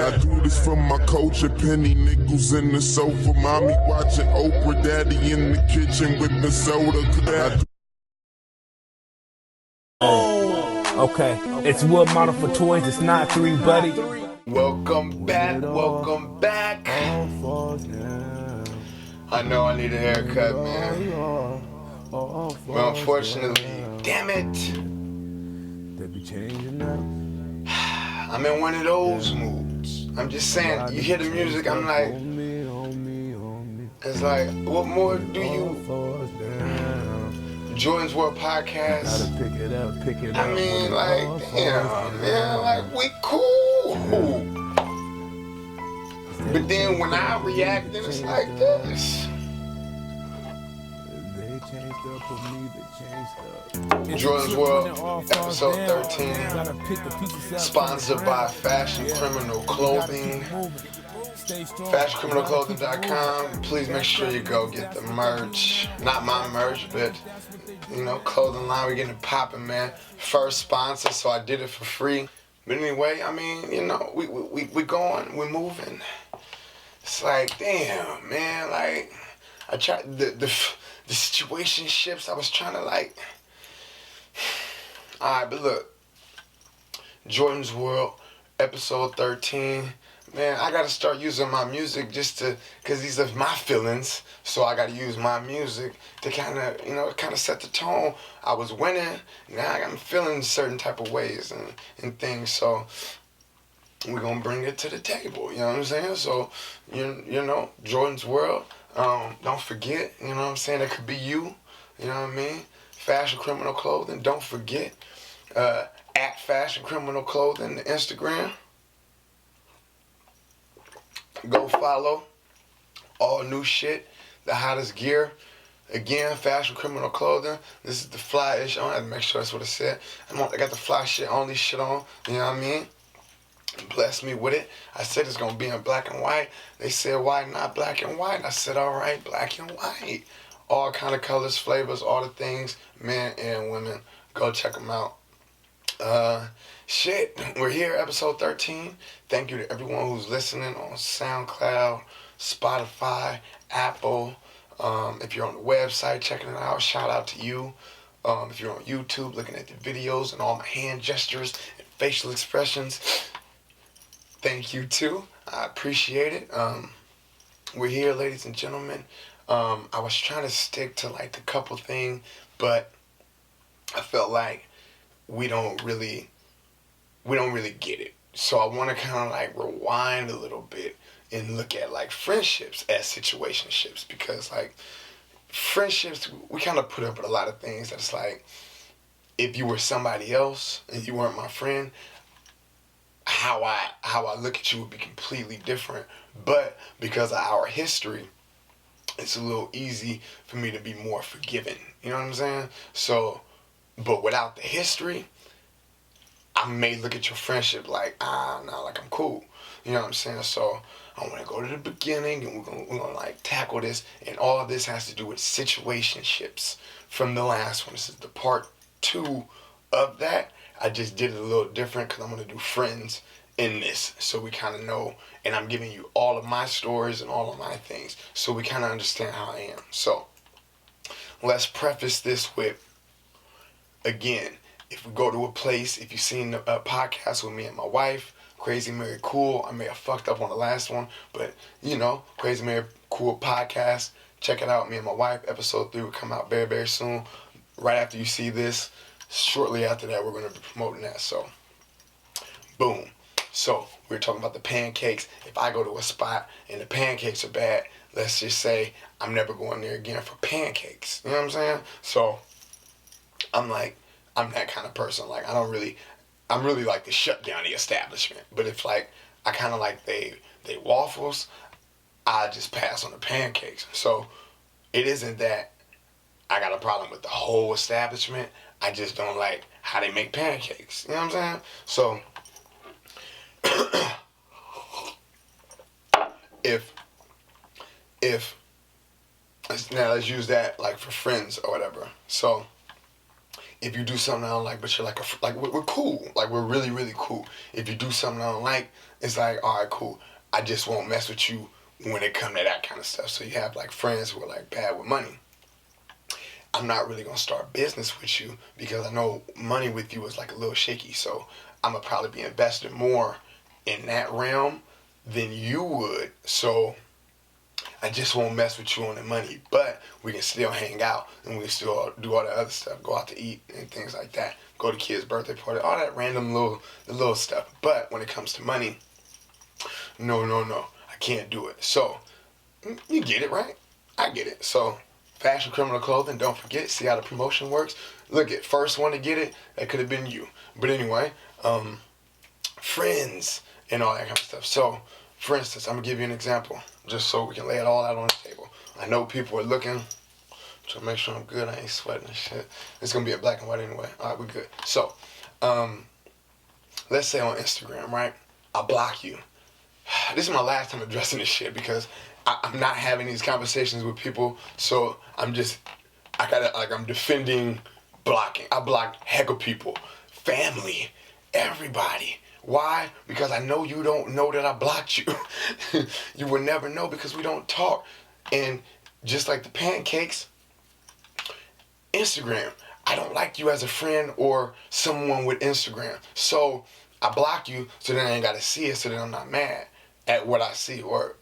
I do this for my culture, penny nickels in the sofa. Mommy watching Oprah, daddy in the kitchen whipping soda. Okay, it's wood model for toys, it's not 3, buddy. Welcome back. I know I need a haircut, man. But unfortunately, damn it, I'm in one of those moods. I'm just saying, you hear the music, I'm like, it's like, what more do you? Jordan's World Podcast. I mean, like, damn, man, like, we cool. But then when I react, then it's like this. Jordan's World, episode 13, sponsored by Fashion Criminal Clothing. FashionCriminalClothing.com. Please make sure you go get the merch. Not my merch, but clothing line. We're getting it popping, man. First sponsor, so I did it for free. But anyway, I mean, we going, we're moving. It's like, damn, man, like, I tried the situationships, I was trying to like, alright, but look, Jordan's World, episode 13, man, I gotta start using my music cause these are my feelings, so I gotta use my music to kinda set the tone. I was winning, now I'm feeling certain type of ways and things, so we're gonna bring it to the table, you know what I'm saying? So, Jordan's World, don't forget, you know what I'm saying? That could be you know what I mean? Fashion Criminal Clothing, don't forget, at Fashion Criminal Clothing, the Instagram. Go follow, all new shit, the hottest gear. Again, Fashion Criminal Clothing. This is the fly-ish on. I had to make sure that's what it said. I got the fly shit, only shit on, you know what I mean? Bless me with it. I said it's gonna be in black and white. They said, why not black and white? I said, all right, black and white. All kind of colors, flavors, all the things, men and women. Go check them out. Shit, we're here, episode 13. Thank you to everyone who's listening on SoundCloud, Spotify, Apple. If you're on the website checking it out, shout out to you. If you're on YouTube looking at the videos and all my hand gestures and facial expressions, thank you too. I appreciate it. We're here, ladies and gentlemen. I was trying to stick to like the couple thing, but I felt like we don't really get it. So I want to kind of like rewind a little bit and look at like friendships as situationships, because like friendships, we kind of put up with a lot of things that it's like, if you were somebody else and you weren't my friend, how I look at you would be completely different. But because of our history, it's a little easy for me to be more forgiving. You know what I'm saying? So, but without the history, I may look at your friendship like, no, like I'm cool. You know what I'm saying? So I want to go to the beginning and we're gonna like tackle this, and all of this has to do with situationships from the last one. This is the part 2 of that. I just did it a little different because I'm gonna do friends in this, so we kind of know, and I'm giving you all of my stories and all of my things, so we kind of understand how I am. So let's preface this with, again, if we go to a place, if you've seen a podcast with me and my wife, Crazy Mary Cool, I may have fucked up on the last one, but Crazy Mary Cool podcast, check it out. Me and my wife, episode 3 will come out very, very soon. Right after you see this, shortly after that, we're going to be promoting that. So, boom. So, we were talking about the pancakes. If I go to a spot and the pancakes are bad, let's just say I'm never going there again for pancakes. You know what I'm saying? So, I'm that kind of person. Like, I'm really like to shut down the establishment. But if like, I kind of like they waffles, I just pass on the pancakes. So, it isn't that I got a problem with the whole establishment. I just don't like how they make pancakes. You know what I'm saying? So, if now let's use that like for friends or whatever. So if you do something I don't like, but you're like like we're cool, like we're really really cool. If you do something I don't like, it's like, all right, cool. I just won't mess with you when it come to that kind of stuff. So you have like friends who are like bad with money. I'm not really gonna start business with you because I know money with you is like a little shaky. So I'm gonna probably be invested more in that realm than you would. So I just won't mess with you on the money, but we can still hang out and we can still do all the other stuff, go out to eat and things like that, go to kids' birthday party, all that random little stuff. But when it comes to money, no, I can't do it. So you get it, right? I get it. So Fashion Criminal Clothing, don't forget, see how the promotion works. Look at first one to get it, that could have been you. But anyway, friends and all that kind of stuff. So, for instance, I'm gonna give you an example, just so we can lay it all out on the table. I know people are looking to make sure I'm good. I ain't sweating and shit. It's gonna be in black and white anyway. All right, we good. So, let's say on Instagram, right? I block you. This is my last time addressing this shit because I'm not having these conversations with people. So I'm defending blocking. I block heck of people, family, everybody. Why? Because I know you don't know that I blocked you. You will never know because we don't talk. And just like the pancakes, Instagram, I don't like you as a friend or someone with Instagram. So I block you so then I ain't got to see it, so then I'm not mad at what I see or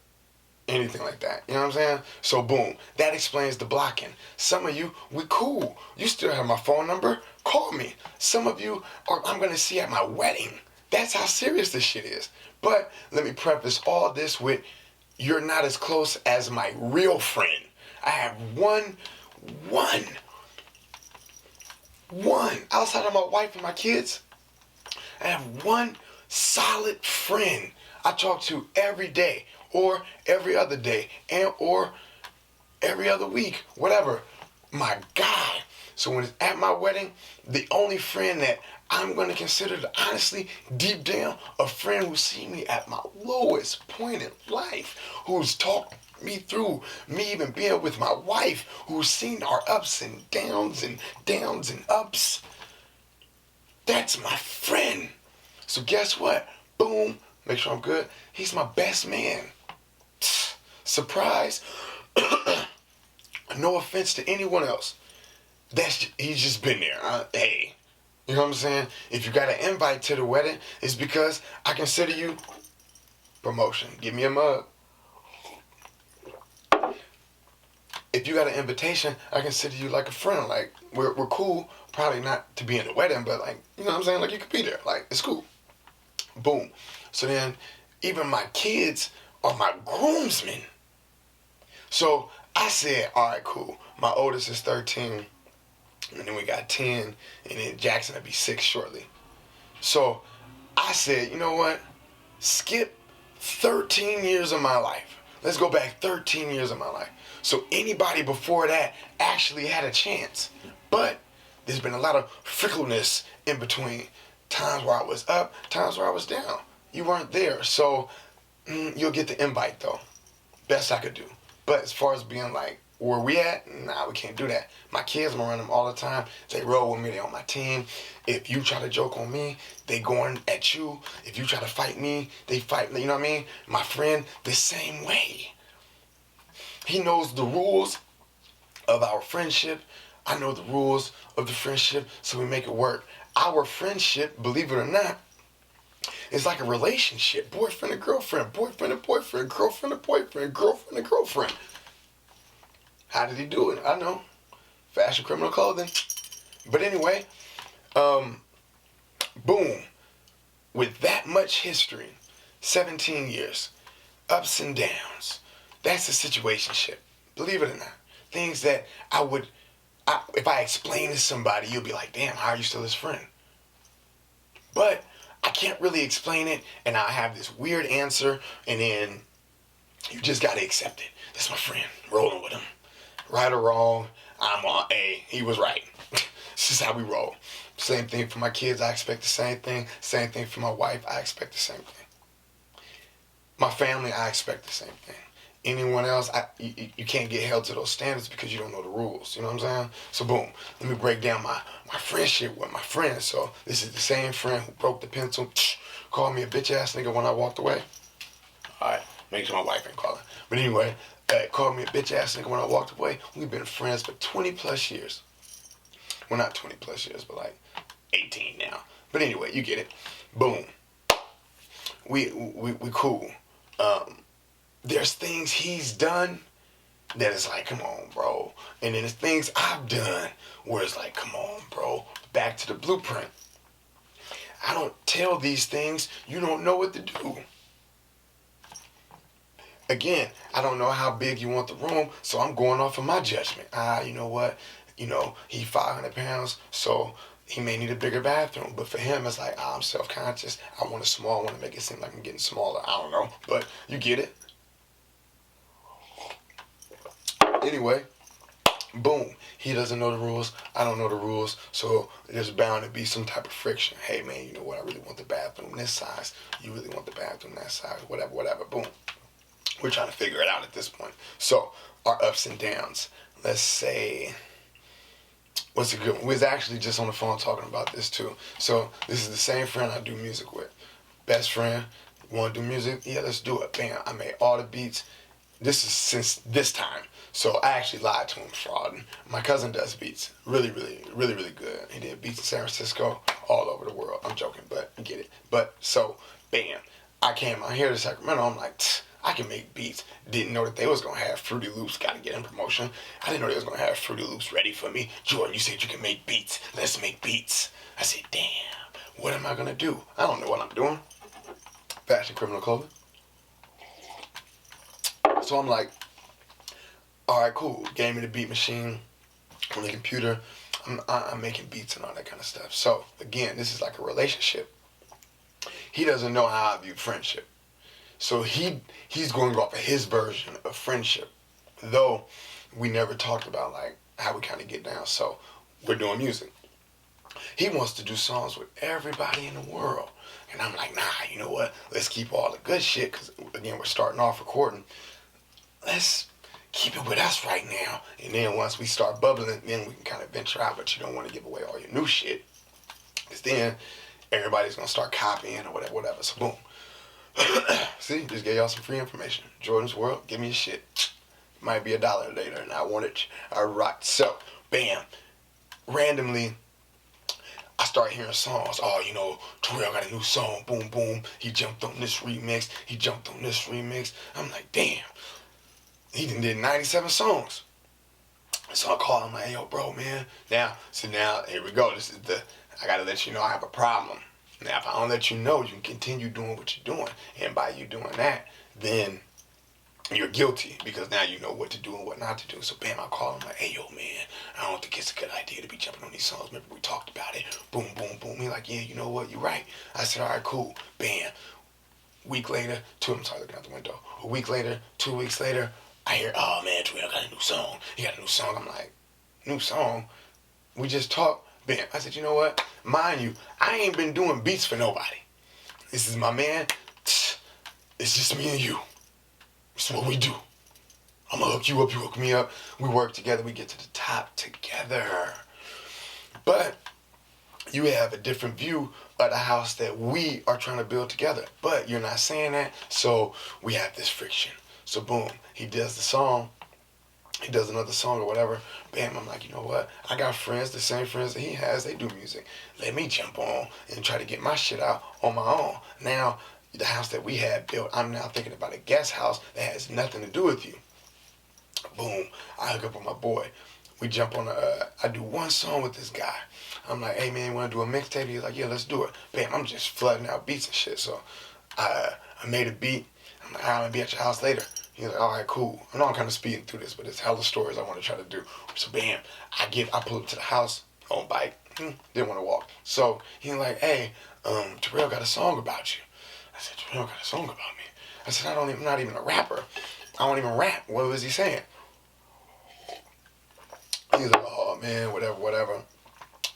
anything like that. You know what I'm saying? So boom, that explains the blocking. Some of you, we cool. You still have my phone number? Call me. Some of you I'm going to see at my wedding. That's how serious this shit is. But let me preface all this with, you're not as close as my real friend. I have one outside of my wife and my kids. I have one solid friend I talk to every day or every other day or every other week, whatever. My guy. So when it's at my wedding, the only friend that I'm going to consider to honestly, deep down, a friend who's seen me at my lowest point in life, who's talked me through me even being with my wife, who's seen our ups and downs and ups. That's my friend. So guess what? Boom. Make sure I'm good. He's my best man. Surprise. No offense to anyone else. He's just been there. Hey. You know what I'm saying? If you got an invite to the wedding, it's because I consider you promotion. Give me a mug. If you got an invitation, I consider you like a friend. Like, we're cool. Probably not to be in the wedding, but like, you know what I'm saying? Like, you could be there. Like, it's cool. Boom. So then, even my kids are my groomsmen. So I said, all right, cool. My oldest is 13. And then we got 10, and then Jackson will be 6 shortly. So I said, you know what? Skip 13 years of my life. Let's go back 13 years of my life. So anybody before that actually had a chance. But there's been a lot of fickleness in between. Times where I was up, times where I was down. You weren't there. So you'll get the invite, though. Best I could do. But as far as being like, where we at? Nah, we can't do that. My kids, I'm around them all the time. They roll with me. They on my team. If you try to joke on me, they going at you. If you try to fight me, they fight me. You know what I mean? My friend, the same way. He knows the rules of our friendship. I know the rules of the friendship, so we make it work. Our friendship, believe it or not, is like a relationship. Boyfriend and girlfriend, boyfriend and boyfriend, girlfriend and boyfriend, girlfriend and girlfriend. How did he do it? I know. Fashion Criminal Clothing. But anyway, boom. With that much history, 17 years, ups and downs, that's a situationship. Believe it or not. Things that if I explain to somebody, you'll be like, damn, how are you still his friend? But I can't really explain it, and I have this weird answer, and then you just got to accept it. That's my friend. Rolling with him. Right or wrong, I'm on A. He was right. This is how we roll. Same thing for my kids. I expect the same thing. Same thing for my wife. I expect the same thing. My family, I expect the same thing. anyone else, you can't get held to those standards because you don't know the rules. You know what I'm saying? So boom, let me break down my friendship with my friend. So this is the same friend who broke the pencil, called me a bitch ass nigga when I walked away. Alright, make sure my wife ain't calling. But anyway, called me a bitch ass nigga when I walked away. We've been friends for 20 plus years. Well, not 20 plus years, but like 18 now. But anyway, you get it. Boom. We cool. There's things he's done that is like, come on, bro. And then there's things I've done where it's like, come on, bro. Back to the blueprint. I don't tell these things. You don't know what to do. Again, I don't know how big you want the room, so I'm going off of my judgment. You know what? You know, he's 500 pounds, so he may need a bigger bathroom. But for him, it's like, I'm self-conscious. I want a small. I want to make it seem like I'm getting smaller. I don't know. But you get it. Anyway, boom. He doesn't know the rules. I don't know the rules. So there's bound to be some type of friction. Hey, man, you know what? I really want the bathroom this size. You really want the bathroom that size. Whatever, whatever. Boom. We're trying to figure it out at this point. So our ups and downs. Let's say, what's a good one? We was actually just on the phone talking about this too. So this is the same friend I do music with. Best friend. You want to do music? Yeah, let's do it. Bam. I made all the beats. This is since this time. So I actually lied to him, fraud. My cousin does beats. Really good. He did beats in San Francisco, all over the world. I'm joking, but you get it. But so, bam. I came out here to Sacramento. I'm like, I can make beats. Didn't know that they was going to have Fruity Loops. Got to get in promotion. I didn't know they was going to have Fruity Loops ready for me. Jordan, you said you can make beats. Let's make beats. I said, damn, what am I going to do? I don't know what I'm doing. Fashion criminal clothing. So I'm like, all right, cool. Gave me the beat machine on the computer. I'm making beats and all that kind of stuff. So again, this is like a relationship. He doesn't know how I view friendship. So he's going off of his version of friendship. Though we never talked about like how we kind of get down. So we're doing music. He wants to do songs with everybody in the world. And I'm like, nah, you know what? Let's keep all the good shit. Because again, we're starting off recording. Let's keep it with us right now. And then once we start bubbling, then we can kind of venture out. But you don't want to give away all your new shit. Because then everybody's going to start copying or whatever. So boom. See, just gave y'all some free information. Jordan's World, give me a shit. Might be $1 later, and I want it. All right, so, bam. Randomly, I start hearing songs. Oh, you know, Terrell got a new song. Boom, boom. He jumped on this remix. He jumped on this remix. I'm like, damn. He done did 97 songs. So I call him like, hey, yo, bro, man. Now, here we go. I got to let you know I have a problem. Now, if I don't let you know, you can continue doing what you're doing. And by you doing that, then you're guilty because now you know what to do and what not to do. So, bam, I call him like, hey, yo, man, I don't think it's a good idea to be jumping on these songs. Remember we talked about it. Boom, boom, boom. He's like, yeah, you know what? You're right. I said, all right, cool. Bam. Week later, I'm sorry, looking out the window. A week later, 2 weeks later, I hear, oh, man, Terrell got a new song. He got a new song. I'm like, new song? We just talked. Bam. I said, you know what? Mind you, I ain't been doing beats for nobody. This is my man. It's just me and you. It's what we do. I'm gonna hook you up, you hook me up. We work together, we get to the top together. But you have a different view of the house that we are trying to build together. But you're not saying that, so we have this friction. So boom, he does the song. He does another song or whatever. Bam, I'm like, you know what? I got friends, the same friends that he has. They do music. Let me jump on and try to get my shit out on my own. Now, the house that we had built, I'm now thinking about a guest house that has nothing to do with you. Boom, I hook up with my boy. We jump on I do one song with this guy. I'm like, hey, man, you want to do a mixtape? He's like, yeah, let's do it. Bam, I'm just flooding out beats and shit. So I made a beat. I'm like, I'm going to be at your house later. He's like, all right, cool. I know I'm kind of speeding through this, but it's hella stories I want to try to do. So bam, I pull up to the house on bike. Didn't want to walk. So he's like, hey, Terrell got a song about you. I said, Terrell got a song about me. I said, I'm not even a rapper. I don't even rap. What was he saying? He's like, oh man, whatever.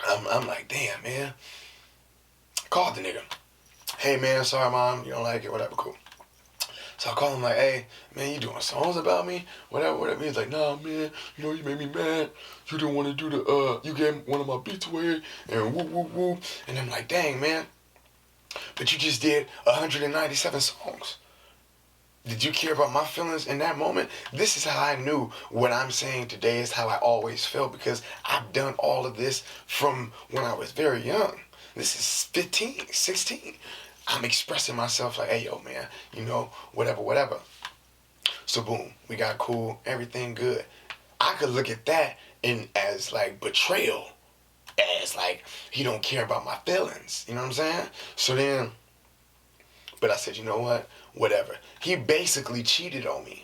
I'm like, damn, man. Called the nigga. Hey man, sorry mom, you don't like it, whatever, cool. So I call him like, hey, man, you doing songs about me? Whatever. He's like, nah, man, you made me mad. You didn't want to do you gave one of my beats away, and woo, woo, woo. And I'm like, dang, man, but you just did 197 songs. Did you care about my feelings in that moment? This is how I knew what I'm saying today is how I always felt, because I've done all of this from when I was very young. This is 15, 16. I'm expressing myself like, hey, yo, man, whatever. So boom, we got cool, everything good. I could look at that as like betrayal, as like he don't care about my feelings. You know what I'm saying? So then, but I said, you know what? Whatever. He basically cheated on me.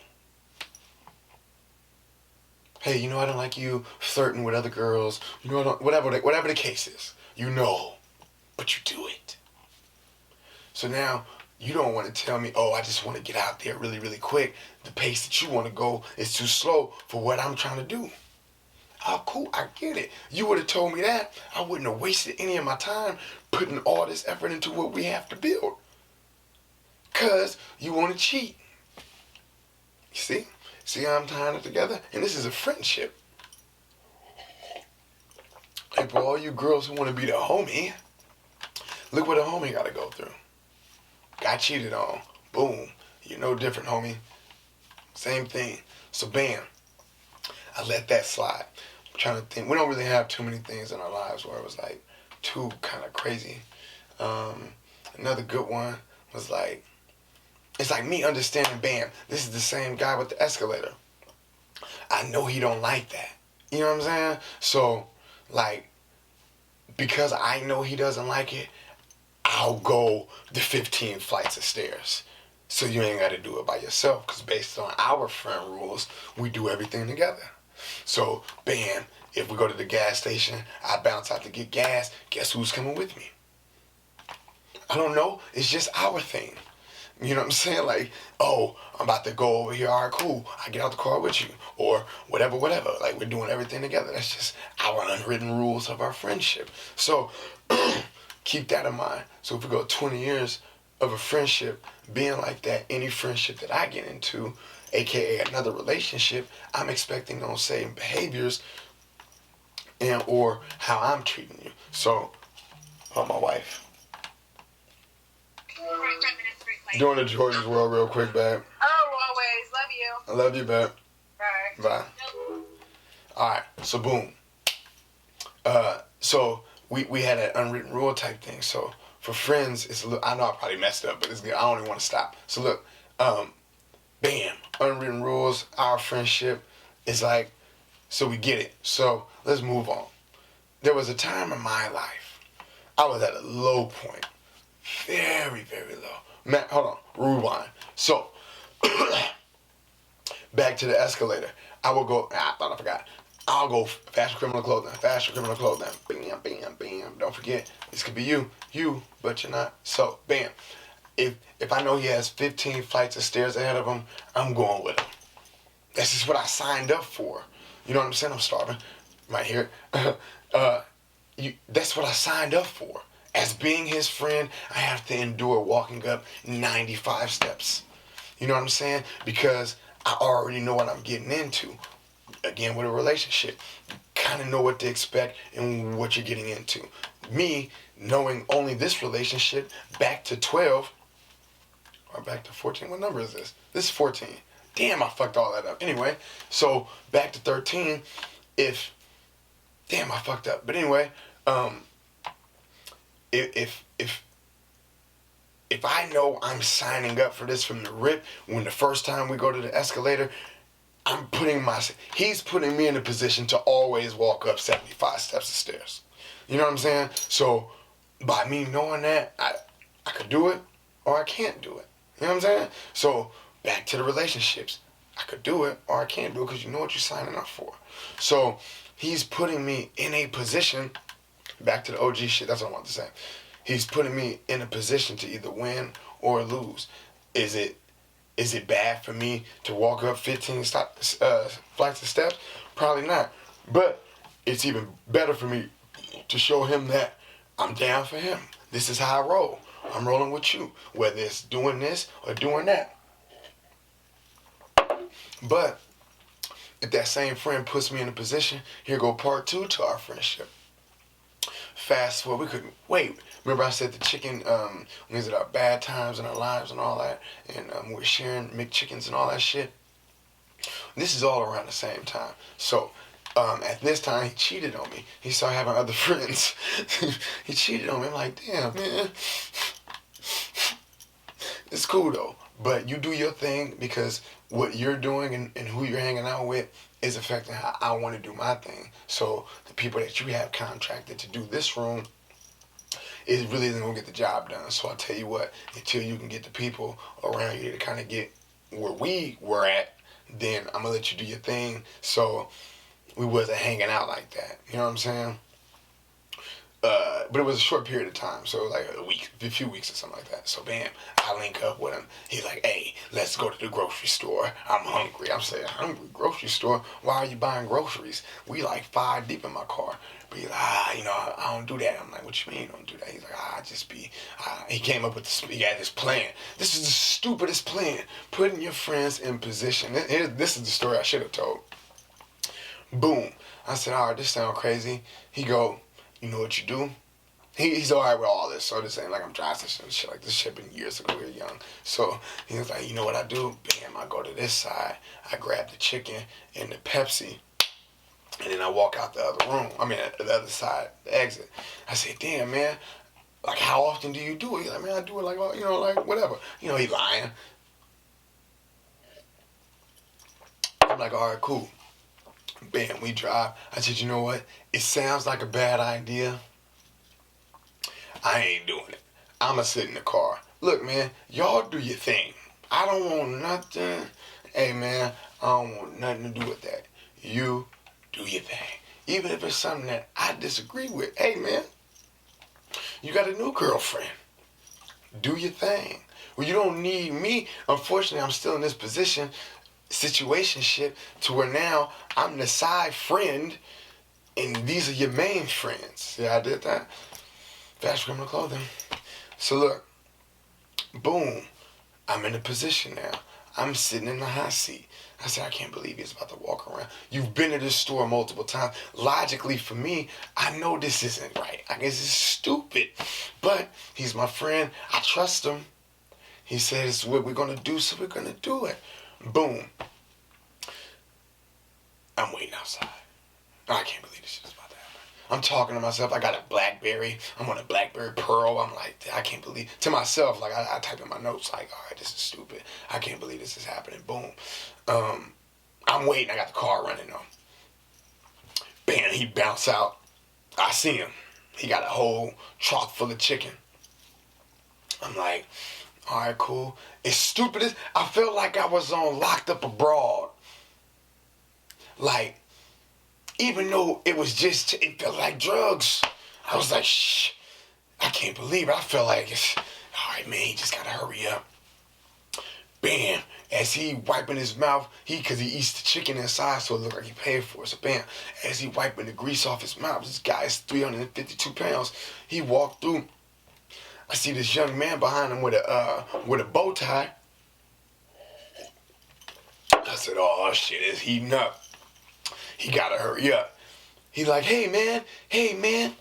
Hey, I don't like you flirting with other girls. Whatever the case is. But you do it. So now you don't want to tell me, oh, I just want to get out there really, really quick. The pace that you want to go is too slow for what I'm trying to do. Oh, cool, I get it. You would have told me that, I wouldn't have wasted any of my time putting all this effort into what we have to build. Because you want to cheat. You see how I'm tying it together? And this is a friendship. And for all you girls who want to be the homie, look what a homie got to go through. Got cheated on. Boom. You're no different, homie. Same thing. So bam, I let that slide. I'm trying to think. We don't really have too many things in our lives where it was like too kind of crazy. Another good one was like, it's like me understanding, bam, this is the same guy with the escalator. I know he don't like that. You know what I'm saying? So, like, because I know he doesn't like it, I'll go the 15 flights of stairs. So you ain't got to do it by yourself, because based on our friend rules, we do everything together. So, bam, if we go to the gas station, I bounce out to get gas, guess who's coming with me? I don't know. It's just our thing. You know what I'm saying? Like, oh, I'm about to go over here. All right, cool. I get out the car with you. Or whatever. Like, we're doing everything together. That's just our unwritten rules of our friendship. So, keep that in mind. So if we go 20 years of a friendship being like that, any friendship that I get into, aka another relationship, I'm expecting those same behaviors and or how I'm treating you. So, my wife. Doing the Jordon's world real quick, babe. Oh, always. Love you. I love you, babe. Bye. Alright, so boom. So we had an unwritten rule type thing. So for friends, it's a little, I know I probably messed up, but it's good. I don't even want to stop. So look, bam, unwritten rules, our friendship is like, so we get it. So let's move on. There was a time in my life, I was at a low point. Very, very low. Man, hold on, rewind. So, back to the escalator. I will go, I thought I forgot. I'll go faster criminal clothing. Bam, bam, bam. Don't forget, this could be you, but you're not. So, bam. If I know he has 15 flights of stairs ahead of him, I'm going with him. That's just what I signed up for. You know what I'm saying? I'm starving. Right here. That's what I signed up for. As being his friend, I have to endure walking up 95 steps. You know what I'm saying? Because I already know what I'm getting into. Again, with a relationship, you kind of know what to expect and what you're getting into. Me, knowing only this relationship, back to 12, or back to 14, what number is this? This is 14. Damn, I fucked all that up. Anyway, so back to 13, damn, I fucked up. But anyway, if I know I'm signing up for this from the rip, when the first time we go to the escalator, he's putting me in a position to always walk up 75 steps of stairs. You know what I'm saying? So by me knowing that, I could do it or I can't do it. You know what I'm saying? So back to the relationships. I could do it or I can't do it because you know what you're signing up for. So he's putting me in a position, back to the OG shit, that's what I want to say. He's putting me in a position to either win or lose. Is it bad for me to walk up 15 flights of steps? Probably not. But it's even better for me to show him that I'm down for him. This is how I roll. I'm rolling with you, whether it's doing this or doing that. But if that same friend puts me in a position, here go part 2 to our friendship. Fast forward, we couldn't wait. Remember I said the chicken, we was at our bad times in our lives and all that, and we were sharing McChickens and all that shit. This is all around the same time. So, at this time, he cheated on me. He started having other friends. He cheated on me. I'm like, damn, man. It's cool, though. But you do your thing, because what you're doing and who you're hanging out with is affecting how I want to do my thing. So the people that you have contracted to do this room is really isn't going to get the job done. So I'll tell you what, until you can get the people around you to kind of get where we were at, then I'm going to let you do your thing. So we wasn't hanging out like that. You know what I'm saying? But it was a short period of time, so like a few weeks or something like that. So bam, I link up with him. He's like, hey, let's go to the grocery store. I'm hungry. I'm saying, hungry? Grocery store? Why are you buying groceries? We like 5 deep in my car. But he's like, I don't do that. I'm like, what you mean you don't do that? He's like, I just be, he came up with this, he had this plan. This is the stupidest plan. Putting your friends in position. This is the story I should have told. Boom. I said, all right, this sounds crazy. He go, you know what you do? He's all right with all this, so this ain't like I'm dry stitching and shit. Like, this shit been years ago, we were young. So he was like, you know what I do? Bam, I go to this side, I grab the chicken and the Pepsi, and then I walk out the other room. I mean, the other side, the exit. I say, damn, man, like, how often do you do it? He's like, man, I do it like, like, whatever. He lying. I'm like, all right, cool. Bam, we drive. I said, you know what? It sounds like a bad idea. I ain't doing it. I'ma sit in the car. Look, man, y'all do your thing. I don't want nothing. Hey, man, I don't want nothing to do with that. You do your thing. Even if it's something that I disagree with. Hey, man, you got a new girlfriend. Do your thing. Well, you don't need me. Unfortunately, I'm still in this situationship to where now I'm the side friend and these are your main friends. Yeah, I did that. Fast criminal clothing. So look, boom, I'm in a position now. I'm sitting in the hot seat. I said, I can't believe he's about to walk around. You've been to this store multiple times. Logically, for me, I know this isn't right. I guess it's stupid. But he's my friend. I trust him. He said, it's what we're going to do, so we're going to do it. Boom. I'm waiting outside. I can't believe this shit is about to happen. I'm talking to myself. I got a BlackBerry. I'm on a BlackBerry Pearl. I'm like, I can't believe. To myself, like, I type in my notes, like, all right, this is stupid. I can't believe this is happening. Boom. I'm waiting. I got the car running, though. Bam, he bounced out. I see him. He got a whole truck full of chicken. I'm like, all right, cool. It's stupid as, I felt like I was on Locked Up Abroad. Like, even though it felt like drugs. I was like, shh, I can't believe it. I felt like, all right, man, he just gotta hurry up. Bam, as he wiping his mouth, cause he eats the chicken inside, so it looked like he paid for it. So bam, as he wiping the grease off his mouth, this guy is 352 pounds. He walked through. I see this young man behind him with a bow tie. I said, oh shit, it's heating up. He gotta hurry up. He's like, hey man.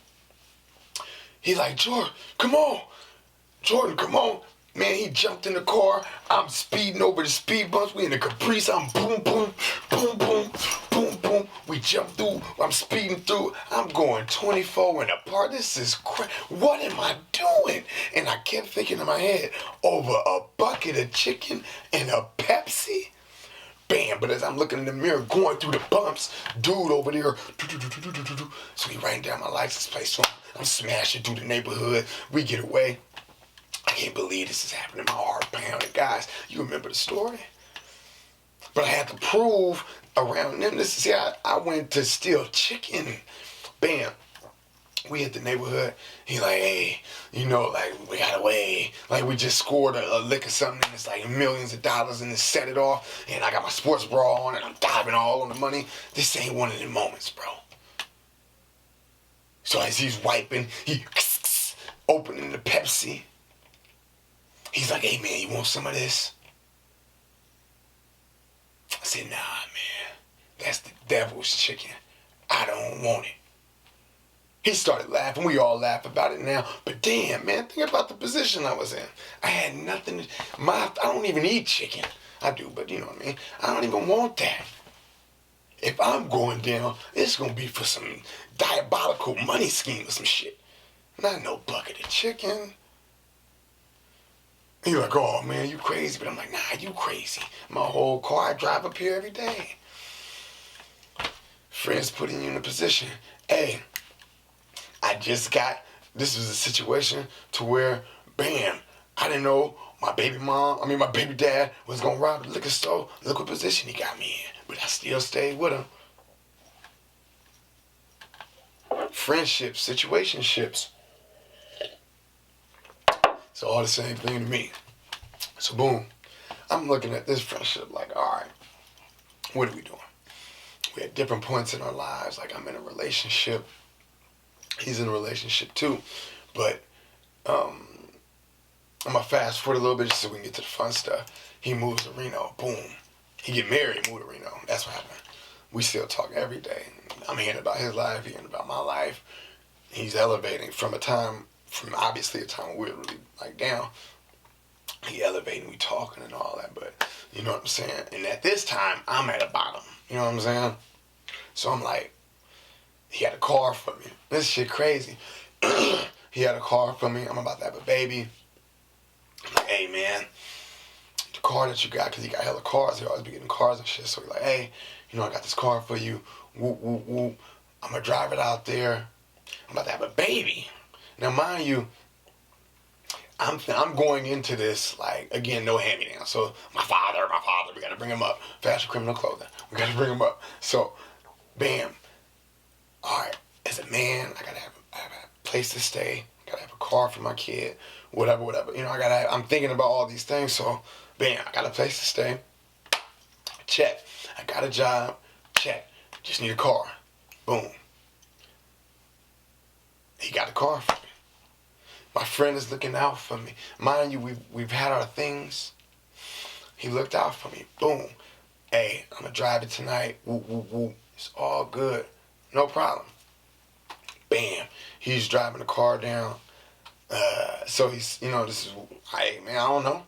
He's like, Jordon, come on. Jordon, come on. Man, he jumped in the car. I'm speeding over the speed bumps. We in the Caprice. I'm boom, boom, boom, boom, boom, boom. We jump through. I'm speeding through. I'm going 24 in a park. This is crazy. What am I doing? And I kept thinking in my head, over a bucket of chicken and a Pepsi? Bam, but as I'm looking in the mirror, going through the bumps, dude over there, so he writing down my license plate. So I'm smashing through the neighborhood. We get away. I can't believe this is happening. My heart pounding. Guys, you remember the story? But I had to prove around them. I went to steal chicken. Bam. We hit the neighborhood. He like, hey, like, we got away. Like, we just scored a lick or something, and it's like millions of dollars, and it set it off. And I got my sports bra on, and I'm diving all on the money. This ain't one of them moments, bro. So as he's wiping, he opening the Pepsi. He's like, hey, man, you want some of this? I said, nah, man, that's the devil's chicken. I don't want it. He started laughing. We all laugh about it now. But damn, man, think about the position I was in. I had nothing. I don't even eat chicken. I do, but you know what I mean. I don't even want that. If I'm going down, it's going to be for some diabolical money scheme or some shit. Not no bucket of chicken. He's like, oh, man, you crazy. But I'm like, nah, you crazy. My whole car, I drive up here every day. Friends putting you in a position. Hey, this was a situation to where, bam, I didn't know my baby dad was going to rob the liquor store. Look what position he got me in. But I still stayed with him. Friendships, situationships. It's all the same thing to me. So boom, I'm looking at this friendship like, all right, what are we doing? We had different points in our lives. Like I'm in a relationship. He's in a relationship too. But I'm going to fast forward a little bit just so we can get to the fun stuff. He moves to Reno. Boom. He get married, moved to Reno. That's what happened. We still talk every day. I'm hearing about his life, hearing about my life. He's elevating from obviously a time when we were really like down. He elevating, we talking and all that, but you know what I'm saying? And at this time, I'm at a bottom. You know what I'm saying? So I'm like, he had a car for me. This shit crazy. He had a car for me. I'm about to have a baby. I'm like, hey man, the car that you got, because he got hella cars. He always be getting cars and shit. So he's like, hey, you know, I got this car for you. Whoop, whoop, whoop. I'm going to drive it out there. I'm about to have a baby. Now, mind you, I'm going into this, like, again, no hand-me-down. So my father, we got to bring him up. Fashion criminal clothing. We got to bring him up. So, bam. All right, as a man, I got to have a place to stay. I got to have a car for my kid. Whatever. You know, I'm thinking about all these things. So, bam, I got a place to stay. Check. I got a job. Check. Just need a car. Boom. He got a car for me. My friend is looking out for me. Mind you, we've had our things. He looked out for me. Boom. Hey, I'm going to drive it tonight. Whoop, whoop, whoop. It's all good. No problem. Bam. He's driving the car down. So he's, you know, this is, hey, man, I don't know.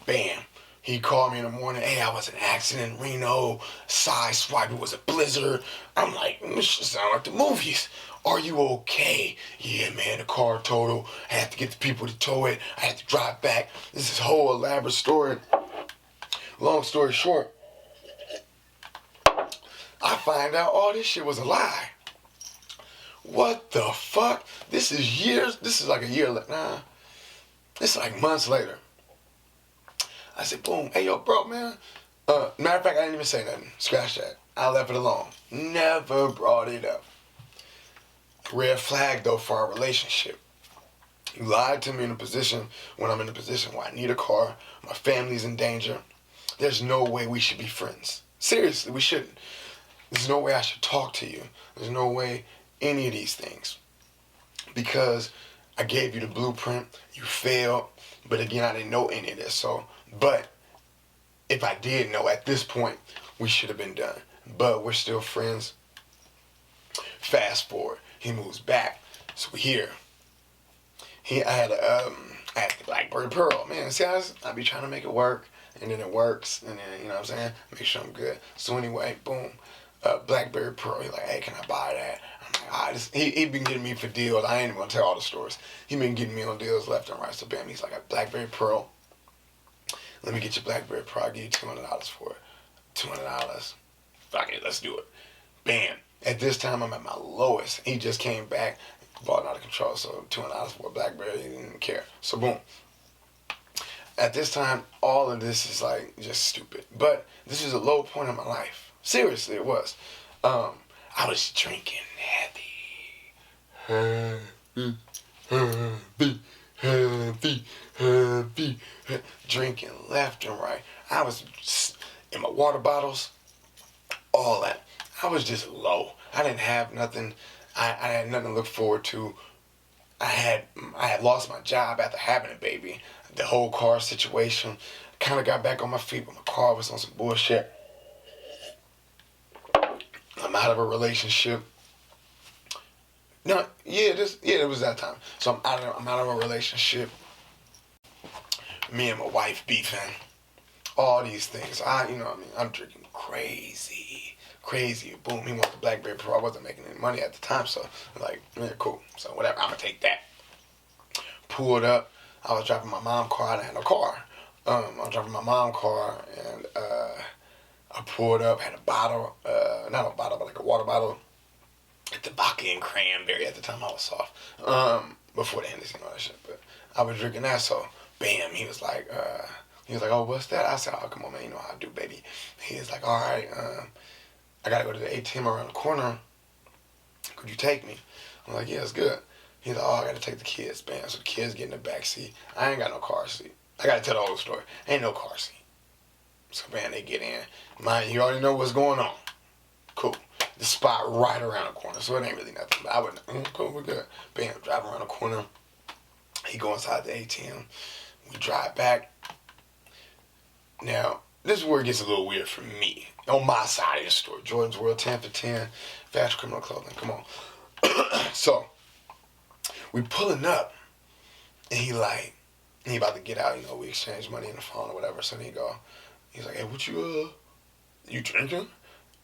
Bam. He called me in the morning. Hey, I was in an accident in Reno. Side swipe. It was a blizzard. I'm like, this shit sound like the movies. Are you okay? Yeah, man, the car totaled. I had to get the people to tow it. I had to drive back. This is a whole elaborate story. Long story short, I find out all this shit was a lie. What the fuck? This is years. This is like a year. Nah. This is like months later. I said, boom. Hey, yo, bro, man. Matter of fact, I didn't even say nothing. Scratch that. I left it alone. Never brought it up. Red flag, though, for our relationship. You lied to me in a position when I'm in a position where I need a car. My family's in danger. There's no way we should be friends. Seriously, we shouldn't. There's no way I should talk to you. There's no way any of these things. Because I gave you the blueprint. You failed. But again, I didn't know any of this. So, but if I did know at this point, we should have been done. But we're still friends. Fast forward. He moves back. So we're here. I had the Blackberry Pearl. Man, see, I be trying to make it work. And then it works. And then, you know what I'm saying? Make sure I'm good. So anyway, boom. Blackberry Pearl. He's like, hey, can I buy that? I'm like, he been getting me for deals. I ain't even going to tell all the stories. He been getting me on deals left and right. So bam, he's like, a Blackberry Pearl. Let me get your Blackberry Pearl. I'll give you $200 for it. $200. Fuck it, let's do it. Bam. At this time, I'm at my lowest. He just came back, bought out of control. So $200 for a Blackberry, he didn't care. So boom. At this time, all of this is like just stupid. But this is a low point in my life. Seriously, it was. I was drinking heavy. Drinking left and right. I was just in my water bottles, all that. I was just low. I didn't have nothing. I had nothing to look forward to. I had lost my job after having a baby. The whole car situation. Kind of got back on my feet, but my car was on some bullshit. out of a relationship. No, yeah, it was that time. So I'm out of a relationship. Me and my wife beefing. All these things. I'm drinking crazy. Boom, he wants the BlackBerry Pro. I wasn't making any money at the time, so I'm like, yeah, cool. So whatever, I'm gonna take that. Pulled up. I was driving my mom's car. I didn't have no car. I was driving my mom's car, and I pulled up, had a bottle, not a bottle, but like a water bottle. The vodka and cranberry. At the time, I was soft. Before the Hennessy and all that shit, but I was drinking that. So, bam, he was like, oh, what's that? I said, oh, come on, man, you know how I do, baby. He was like, all right, I gotta go to the ATM around the corner. Could you take me? I'm like, yeah, it's good. He's like, oh, I gotta take the kids, bam. So the kids get in the back seat. I ain't got no car seat. I gotta tell the whole story. Ain't no car seat. So, man, they get in. Mind you already know what's going on. Cool. The spot right around the corner, so it ain't really nothing. But I would, cool, we're good. Bam, drive around the corner. He go inside the ATM. We drive back. Now, this is where it gets a little weird for me. On my side of the story. Jordan's World 10 for 10. Fast Criminal Clothing. Come on. So, we pulling up. And he about to get out. We exchange money in the phone or whatever. So then he's like, hey, what you drinking?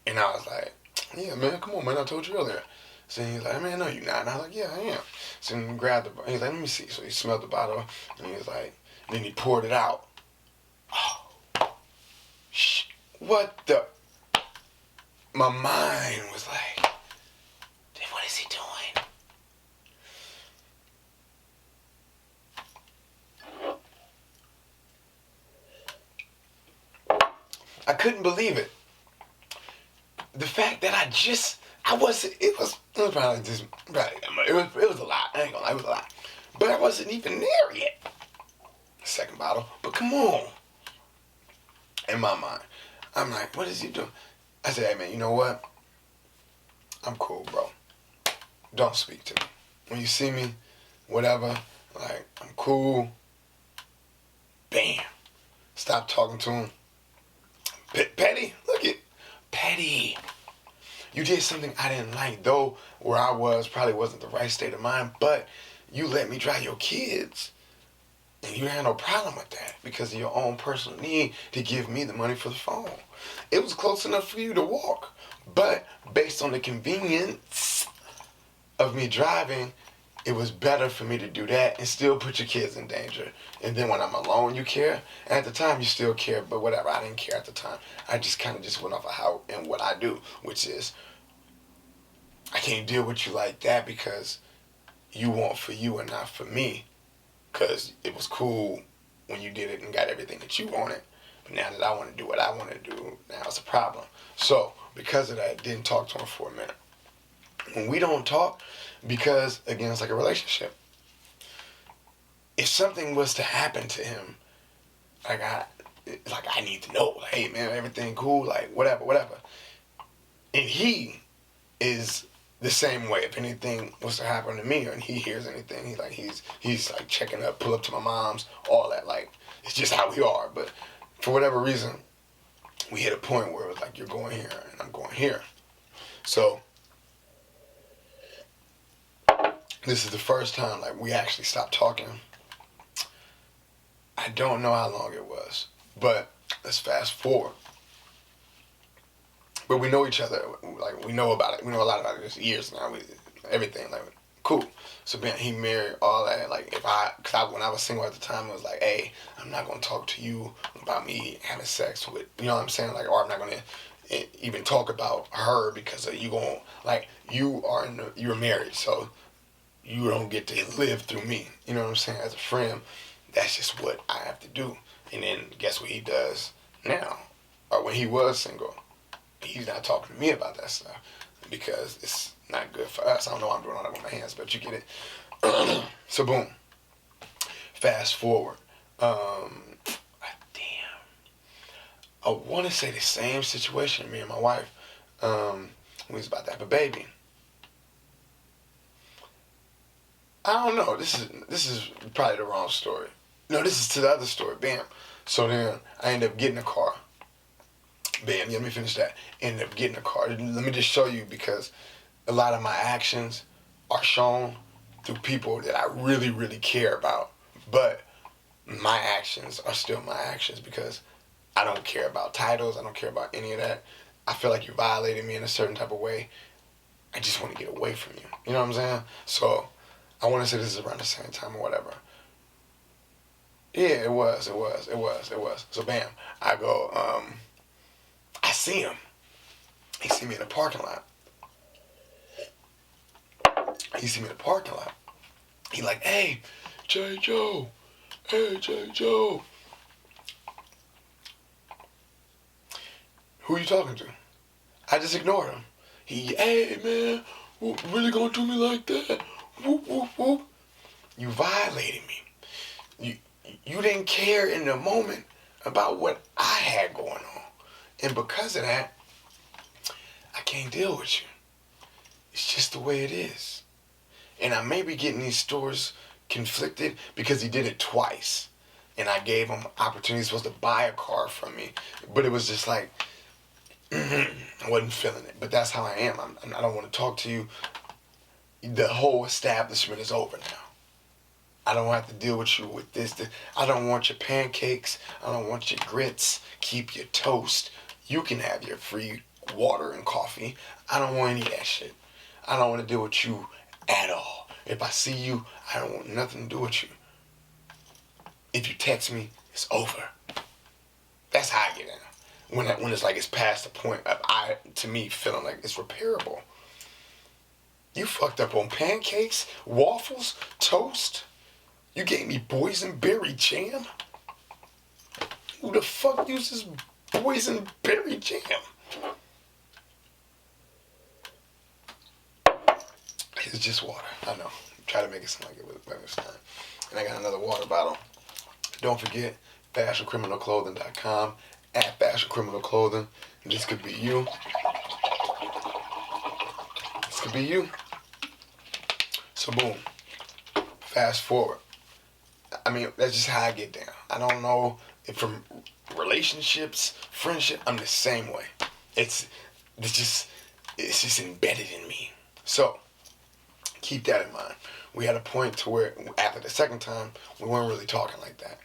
And I was like, yeah, man, come on, man, I told you earlier. So he's like, man, no, you're not. And I was like, yeah, I am. So he grabbed the, he's like, let me see. So he smelled the bottle, and he was like, then he poured it out. Oh, what the? My mind was like, what is he doing? I couldn't believe it. The fact that it was a lot. I ain't gonna lie, it was a lot. But I wasn't even there yet. Second bottle, but come on. In my mind, I'm like, what is he doing? I said, hey man, you know what? I'm cool, bro. Don't speak to me. When you see me, whatever, like, I'm cool. Bam. Stop talking to him. Petty? Look at petty. You did something I didn't like, though where I was probably wasn't the right state of mind, but you let me drive your kids. And you had no problem with that because of your own personal need to give me the money for the phone. It was close enough for you to walk. But based on the convenience of me driving, it was better for me to do that and still put your kids in danger. And then when I'm alone, you care. And at the time, you still care, but whatever. I didn't care at the time. I just kind of just went off of how and what I do, which is I can't deal with you like that because you want for you and not for me. Because it was cool when you did it and got everything that you wanted. But now that I want to do what I want to do, now it's a problem. So, because of that, I didn't talk to him for a minute. When we don't talk, because, again, it's like a relationship. If something was to happen to him, I need to know. Like, hey, man, everything cool? Like, whatever. And he is the same way. If anything was to happen to me, and he hears anything, he's like checking up, pull up to my mom's, all that. Like, it's just how we are. But for whatever reason, we hit a point where it was like, you're going here, and I'm going here. So this is the first time like we actually stopped talking. I don't know how long it was, but let's fast forward. But we know each other, like we know about it. We know a lot about it. It's years now. Everything, like, cool. So man, he married, all that. Like when I was single at the time, it was like, hey, I'm not gonna talk to you about me having sex with, you know what I'm saying? Like, or I'm not gonna even talk about her because you're married, so you don't get to live through me. You know what I'm saying? As a friend, that's just what I have to do. And then guess what he does now? Or when he was single, he's not talking to me about that stuff because it's not good for us. I don't know why I'm doing all that with my hands, but you get it. So boom. Fast forward. I want to say the same situation. Me and my wife, we was about to have a baby. I don't know. This is probably the wrong story. No, this is to the other story. Bam. So then I ended up getting a car. Bam, yeah, let me finish that. Ended up getting a car. Let me just show you, because a lot of my actions are shown through people that I really, really care about. But my actions are still my actions, because I don't care about titles. I don't care about any of that. I feel like you violated me in a certain type of way. I just want to get away from you. You know what I'm saying? So I want to say this is around the same time or whatever. Yeah, it was. So bam, I go, I see him. He see me in the parking lot. He like, hey, J. Joe. Hey, J. Joe. Who you talking to? I just ignored him. Hey, man, really gonna do me like that? Whoop, whoop, whoop. You violated me. You didn't care in the moment about what I had going on. And because of that, I can't deal with you. It's just the way it is. And I may be getting these stores conflicted because he did it twice. And I gave him opportunity. He's supposed to buy a car from me. But it was just like, I wasn't feeling it. But that's how I am. I don't want to talk to you. The whole establishment is over now. I don't have to deal with you with this. I don't want your pancakes. I don't want your grits. Keep your toast. You can have your free water and coffee. I don't want any of that shit. I don't want to deal with you at all. If I see you, I don't want nothing to do with you. If you text me, it's over. That's how I get in. When it's like it's past the point of to me, feeling like it's repairable. You fucked up on pancakes, waffles, toast. You gave me boysenberry jam? Who the fuck uses boysenberry jam? It's just water. I know. Try to make it sound like it was by this time. And I got another water bottle. Don't forget, fashioncriminalclothing.com, at fashioncriminalclothing. And this could be you. This could be you. So boom. Fast forward. I mean, that's just how I get down. I don't know if from relationships, friendship, I'm the same way. It's just embedded in me. So keep that in mind. We had a point to where after the second time, we weren't really talking like that.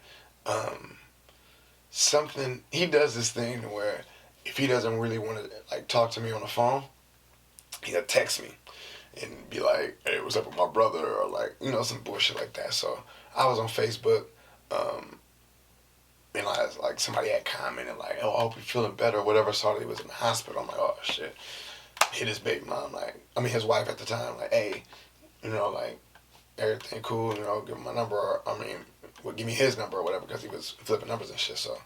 He does this thing where if he doesn't really want to like talk to me on the phone, he'll text me and be like, hey, what's up with my brother? Or like, some bullshit like that. So I was on Facebook, and like somebody had commented like, oh, I hope you're feeling better or whatever. Saw that he was in the hospital. I'm like, oh shit. Hit his baby mom, his wife at the time, like, hey, like, everything cool, give him my number, give me his number or whatever, because he was flipping numbers and shit. So,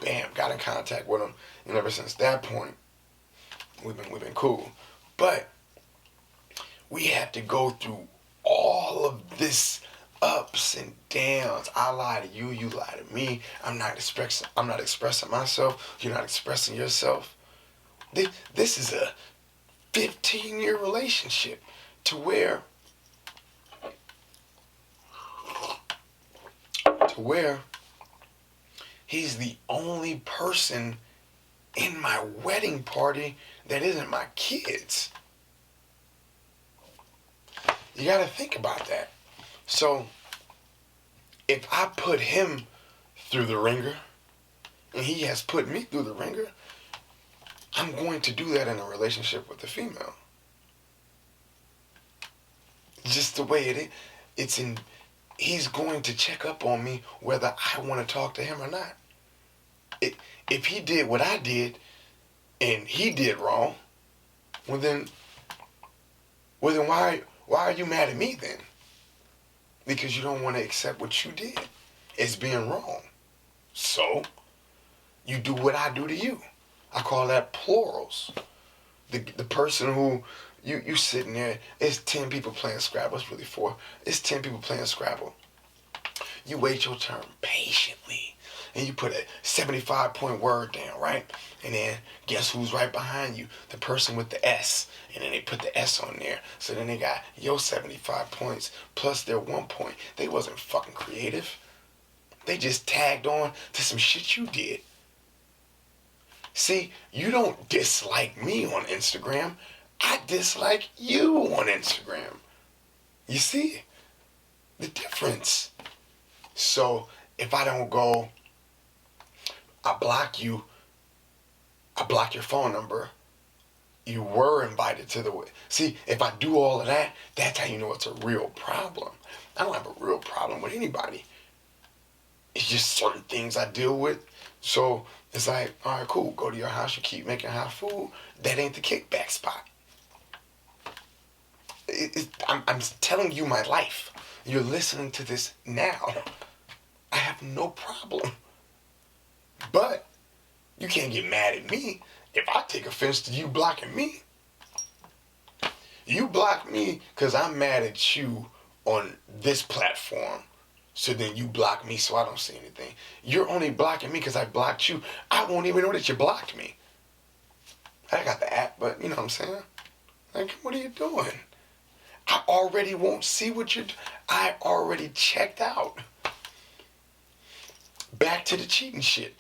bam, got in contact with him, and ever since that point, we've been cool. But we had to go through all of this ups and downs. I lie to you, you lie to me. I'm not expressing myself. You're not expressing yourself. This is a 15-year relationship to where he's the only person in my wedding party that isn't my kids. You gotta think about that. So, if I put him through the ringer, and he has put me through the ringer, I'm going to do that in a relationship with a female. Just the way it is. He's going to check up on me whether I want to talk to him or not. If he did what I did, and he did wrong, well then why are you mad at me then? Because you don't want to accept what you did as being wrong. So, you do what I do to you. I call that plurals. The person who, you sitting there, it's 10 people playing Scrabble. It's really 4. It's 10 people playing Scrabble. You wait your turn patiently. And you put a 75-point word down, right? And then guess who's right behind you? The person with the S. And then they put the S on there. So then they got your 75 points plus their 1 point. They wasn't fucking creative. They just tagged on to some shit you did. See, you don't dislike me on Instagram. I dislike you on Instagram. You see the difference? So if I don't go, I block you, I block your phone number, you were invited to the... See, if I do all of that, that's how you know it's a real problem. I don't have a real problem with anybody. It's just certain things I deal with. So it's like, all right, cool. Go to your house. You keep making hot food. That ain't the kickback spot. I'm telling you my life. You're listening to this now. I have no problem. But you can't get mad at me if I take offense to you blocking me. You block me because I'm mad at you on this platform. So then you block me so I don't see anything. You're only blocking me because I blocked you. I won't even know that you blocked me. I got the app, but you know what I'm saying? Like, what are you doing? I already won't see what you're doing. I already checked out. Back to the cheating shit.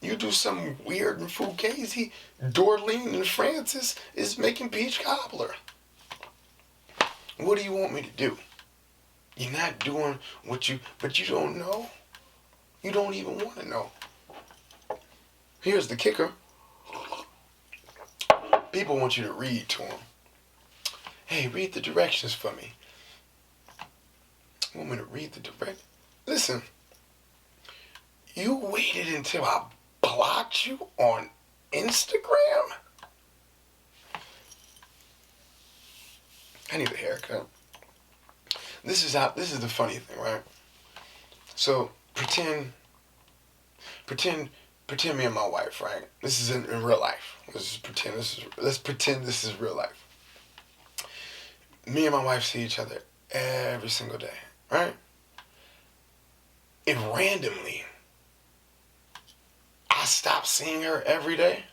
You do something weird and fugazi. Dorleen and Francis is making peach cobbler. What do you want me to do? You're not doing what you... But you don't know. You don't even want to know. Here's the kicker. People want you to read to them. Hey, read the directions for me. You want me to read the directions? Listen. You waited until I blocked you on Instagram? I need a haircut. This is the funny thing, right? So pretend me and my wife, right? This is in real life. Let's pretend this is real life. Me and my wife see each other every single day, right? If randomly I stop seeing her every day,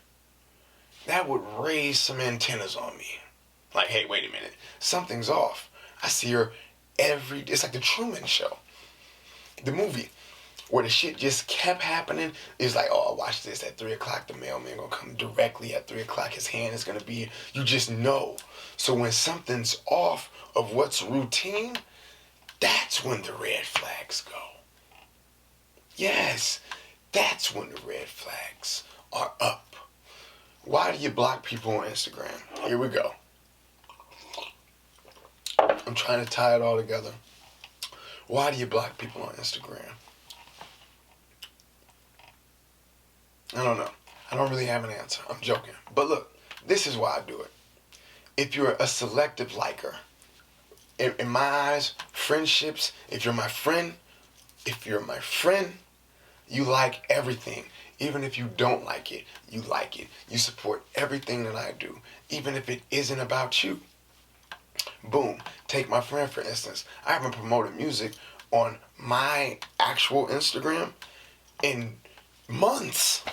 that would raise some antennas on me. Like, hey, wait a minute. Something's off. I see her every day. It's like the Truman Show. The movie where the shit just kept happening. It's like, oh, watch this. At 3 o'clock, the mailman gonna come directly at 3 o'clock. His hand is gonna be... You just know. So when something's off of what's routine, that's when the red flags go. Yes, that's when the red flags are up. Why do you block people on Instagram? Here we go. I'm trying to tie it all together. Why do you block people on Instagram? I don't know. I don't really have an answer. I'm joking. But look, this is why I do it. If you're a selective liker, in my eyes, friendships, if you're my friend, you like everything. Even if you don't like it, you like it. You support everything that I do, even if it isn't about you. Boom. Take my friend, for instance. I haven't promoted music on my actual Instagram in months.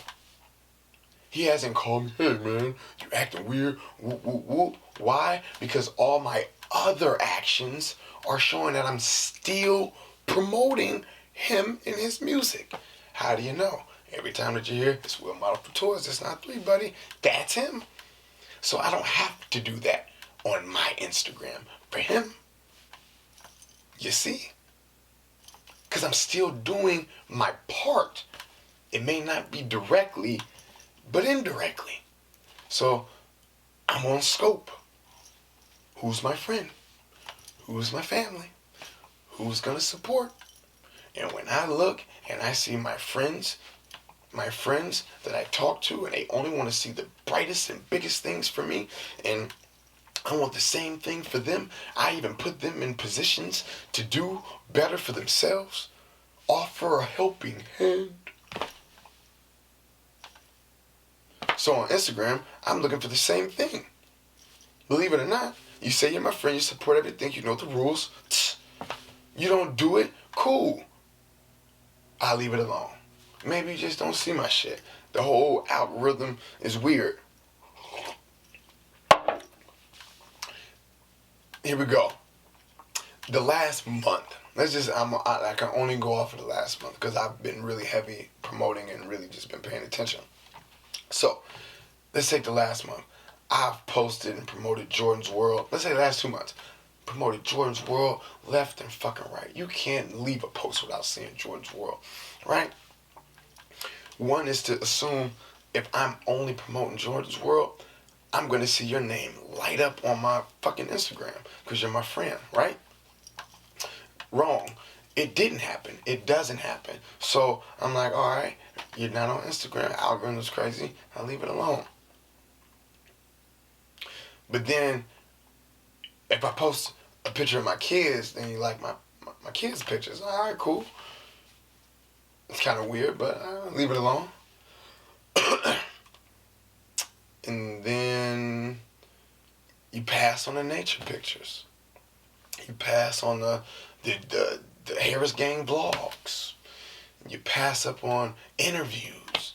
He hasn't called me, hey man, you acting weird, whoop, whoop, whoop. Why? Because all my other actions are showing that I'm still promoting him and his music. How do you know? Every time that you hear, it's Will Model for Toys, it's not 3, buddy. That's him. So I don't have to do that on my Instagram for him. You see? Because I'm still doing my part. It may not be directly, but indirectly. So I'm on scope. Who's my friend? Who's my family? Who's going to support? And when I look and I see my friends that I talk to, and they only want to see the brightest and biggest things for me, and I want the same thing for them. I even put them in positions to do better for themselves. Offer a helping hand. So on Instagram, I'm looking for the same thing. Believe it or not, you say you're my friend, you support everything, you know the rules. You don't do it, cool. I'll leave it alone. Maybe you just don't see my shit. The whole algorithm is weird. Here we go. The last month. I can only go off of the last month because I've been really heavy promoting and really just been paying attention. So, let's take the last month. I've posted and promoted Jordan's World. Let's say the last 2 months. Promoted Jordan's World left and fucking right. You can't leave a post without seeing Jordan's World, right? One is to assume if I'm only promoting Jordan's World, I'm going to see your name light up on my fucking Instagram because you're my friend, right? Wrong. It didn't happen. It doesn't happen. So I'm like, all right, you're not on Instagram. Algorithm's crazy. I'll leave it alone. But then if I post a picture of my kids, then you like my kids' pictures. All right, cool. It's kind of weird, but I'll leave it alone. And then you pass on the nature pictures. You pass on the Harris Gang vlogs. You pass up on interviews.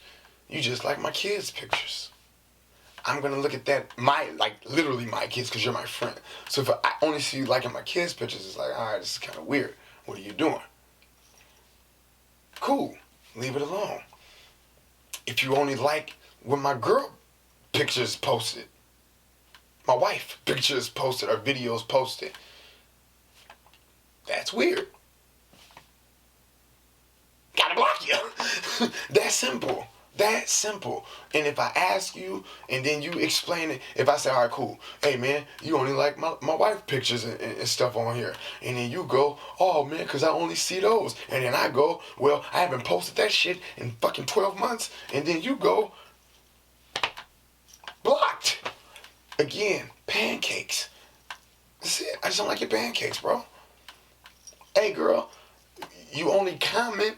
You just like my kids' pictures. I'm going to look at that, literally my kids, because you're my friend. So if I only see you liking my kids' pictures, it's like, all right, this is kind of weird. What are you doing? Cool. Leave it alone. If you only like when my girl pictures posted, my wife pictures posted or videos posted, that's weird. Gotta block you. That's simple. That simple. And if I ask you and then you explain it, if I say, all right, cool. Hey, man, you only like my wife pictures and stuff on here. And then you go, oh, man, because I only see those. And then I go, well, I haven't posted that shit in fucking 12 months. And then you go, blocked. Again, pancakes. That's it. I just don't like your pancakes, bro. Hey, girl, you only comment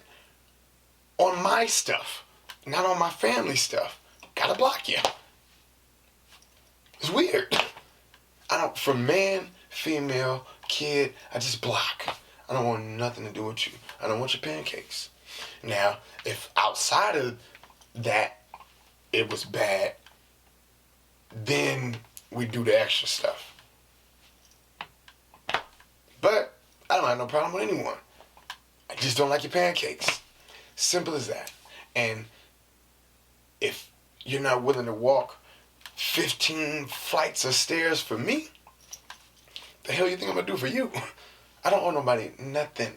on my stuff. Not on my family stuff. Gotta block you. It's weird. From man, female, kid, I just block. I don't want nothing to do with you. I don't want your pancakes. Now, if outside of that it was bad, then we do the extra stuff. But I don't have no problem with anyone. I just don't like your pancakes. Simple as that. And if you're not willing to walk 15 flights of stairs for me, the hell you think I'm gonna do for you? I don't owe nobody nothing.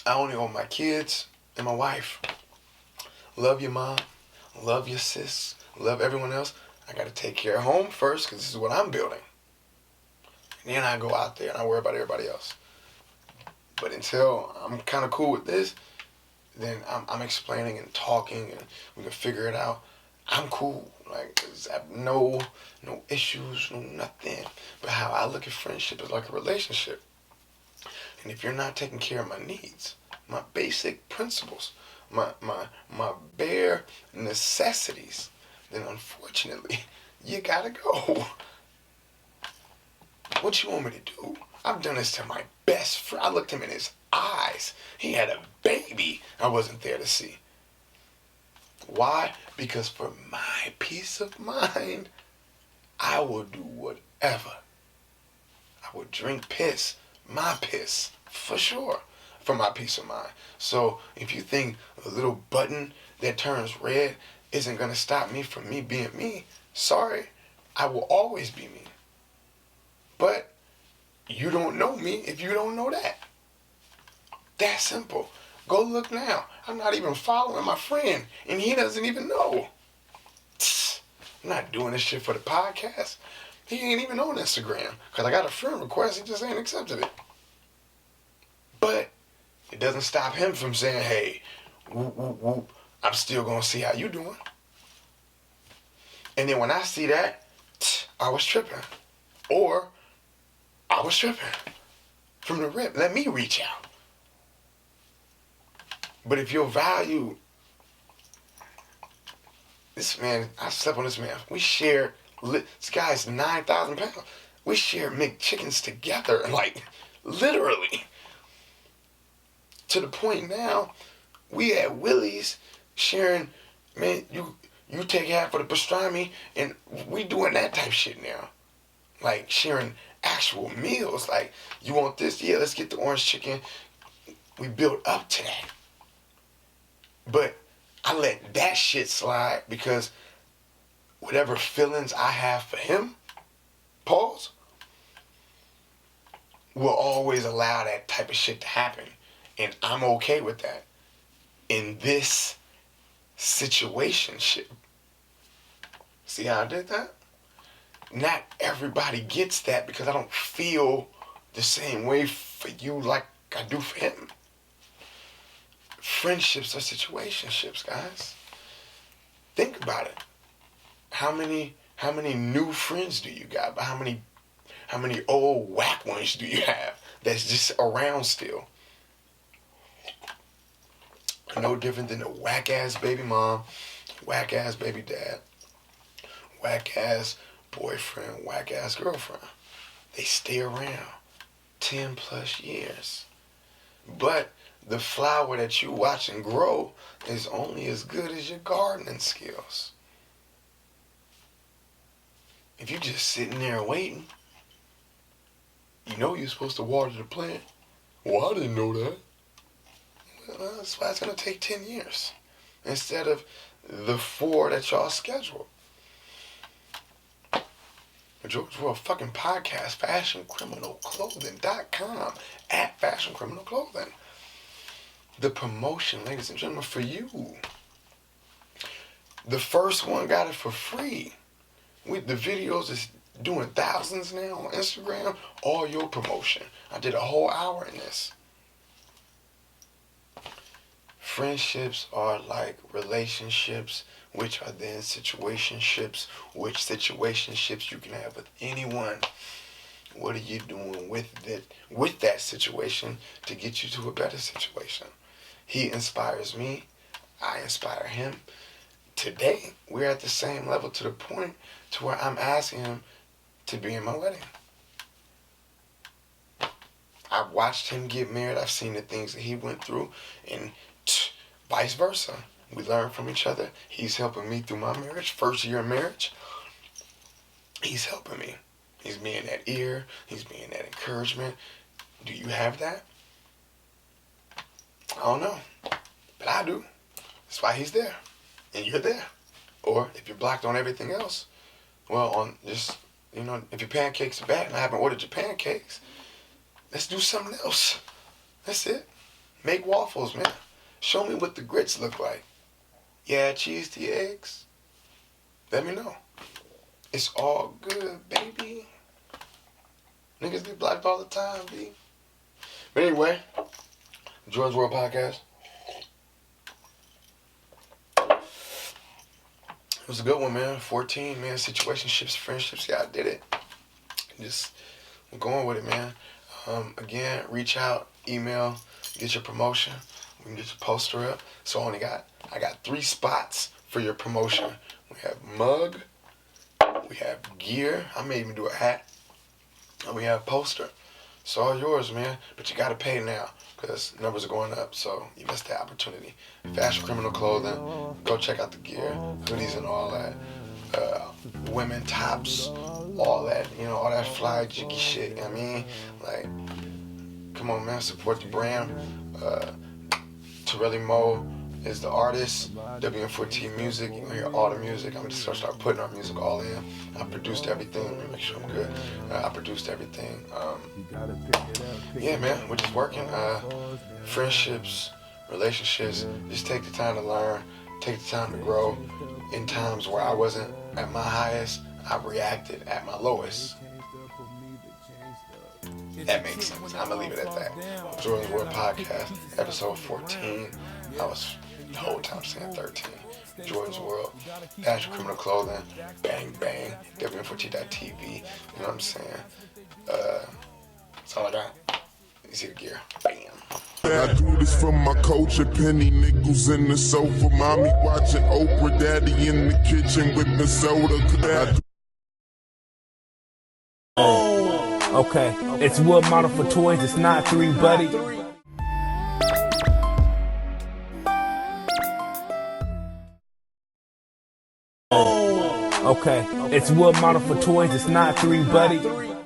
I only owe my kids and my wife. Love your mom, love your sis, love everyone else. I gotta take care of home first because this is what I'm building. And then I go out there and I worry about everybody else. But until I'm kind of cool with this, then I'm explaining and talking and we can figure it out. I'm cool. Like, I have no issues, no nothing. But how I look at friendship is like a relationship. And if you're not taking care of my needs, my basic principles, my bare necessities, then unfortunately, you gotta go. What you want me to do? I've done this to my best friend. I looked him in his eyes. He had a baby I wasn't there to see. Why? Because for my peace of mind, I will do whatever. I would drink piss, my piss, for sure, for my peace of mind. So if you think a little button that turns red isn't going to stop me from me being me, sorry, I will always be me. But you don't know me if you don't know that. That simple. Go look now. I'm not even following my friend, and he doesn't even know. I'm not doing this shit for the podcast. He ain't even on Instagram, because I got a friend request, he just ain't accepted it. But it doesn't stop him from saying, hey, whoop, whoop, whoop, I'm still going to see how you doing. And then when I see that, I was tripping. Or I was tripping from the rip. Let me reach out. But if your value, this man, I slept on this man. We shared, this guy's 9,000 pounds. We shared McChickens together, like, literally. To the point now, we at Willie's sharing, man, you take half of the pastrami, and we doing that type shit now. Like, sharing actual meals. Like, you want this? Yeah, let's get the orange chicken. We built up to that. But I let that shit slide because whatever feelings I have for him, pause, will always allow that type of shit to happen. And I'm okay with that. In this situationship. See how I did that? Not everybody gets that because I don't feel the same way for you like I do for him. Friendships are situationships, guys. Think about it. How many new friends do you got? How many old whack ones do you have that's just around still? No different than a whack ass baby mom, whack ass baby dad, whack ass boyfriend, whack ass girlfriend. They stay around 10 plus years. But the flower that you watch and grow is only as good as your gardening skills. If you're just sitting there waiting, you know you're supposed to water the plant. Well, I didn't know that. Well, that's why it's going to take 10 years instead of the 4 that y'all scheduled. George World fucking podcast, fashioncriminalclothing.com, at fashioncriminalclothing. The promotion, ladies and gentlemen, for you. The first one got it for free. The videos is doing thousands now on Instagram. All your promotion. I did a whole hour in this. Friendships are like relationships, which are then situationships, which situationships you can have with anyone. What are you doing with that situation to get you to a better situation? He inspires me. I inspire him. Today, we're at the same level to the point to where I'm asking him to be in my wedding. I've watched him get married. I've seen the things that he went through, and vice versa. We learn from each other. He's helping me through my marriage. First year of marriage, he's helping me. He's being that ear. He's being that encouragement. Do you have that? I don't know. But I do. That's why he's there. And you're there. Or if you're blocked on everything else, well, on just, if your pancakes are bad and I haven't ordered your pancakes, let's do something else. That's it. Make waffles, man. Show me what the grits look like. Yeah, cheese to your eggs. Let me know. It's all good, baby. Niggas get blocked all the time, B. But anyway, Jordon's World Podcast. It was a good one, man. 14, man. Situationships, friendships. Yeah, I did it. Just going with it, man. Again, reach out, email, get your promotion. We can get your poster up. So I got 3 spots for your promotion. We have mug, we have gear. I may even do a hat. And we have poster. It's all yours, man. But you gotta pay now because numbers are going up. So you missed the opportunity. Fashion Criminal Clothing. Go check out the gear, hoodies and all that. Women tops, all that. All that fly jiggy shit. I mean, like, come on, man. Support the brand. Torelli Mo is the artist. WM14 Music. You're gonna hear all the music. I'm just gonna start putting our music all in. I produced everything. Let me make sure I'm good. I produced everything. Yeah, man, we're just working. Friendships, relationships. Just take the time to learn. Take the time to grow. In times where I wasn't at my highest, I reacted at my lowest. That makes sense. I'm gonna leave it at that. Jordon's World Podcast, episode 14. I was the whole time saying 13. Jordon's World, Fashion Criminal Clothing, bang bang, WM14.tv. You know what I'm saying? That's all I got. You see the gear? Bam. I do this for my culture, penny nickels in the sofa, mommy watching Oprah, daddy in the kitchen with the soda. Okay, it's wood model for toys. It's not 3, buddy. Okay, it's wood model for toys. It's not 3, buddy.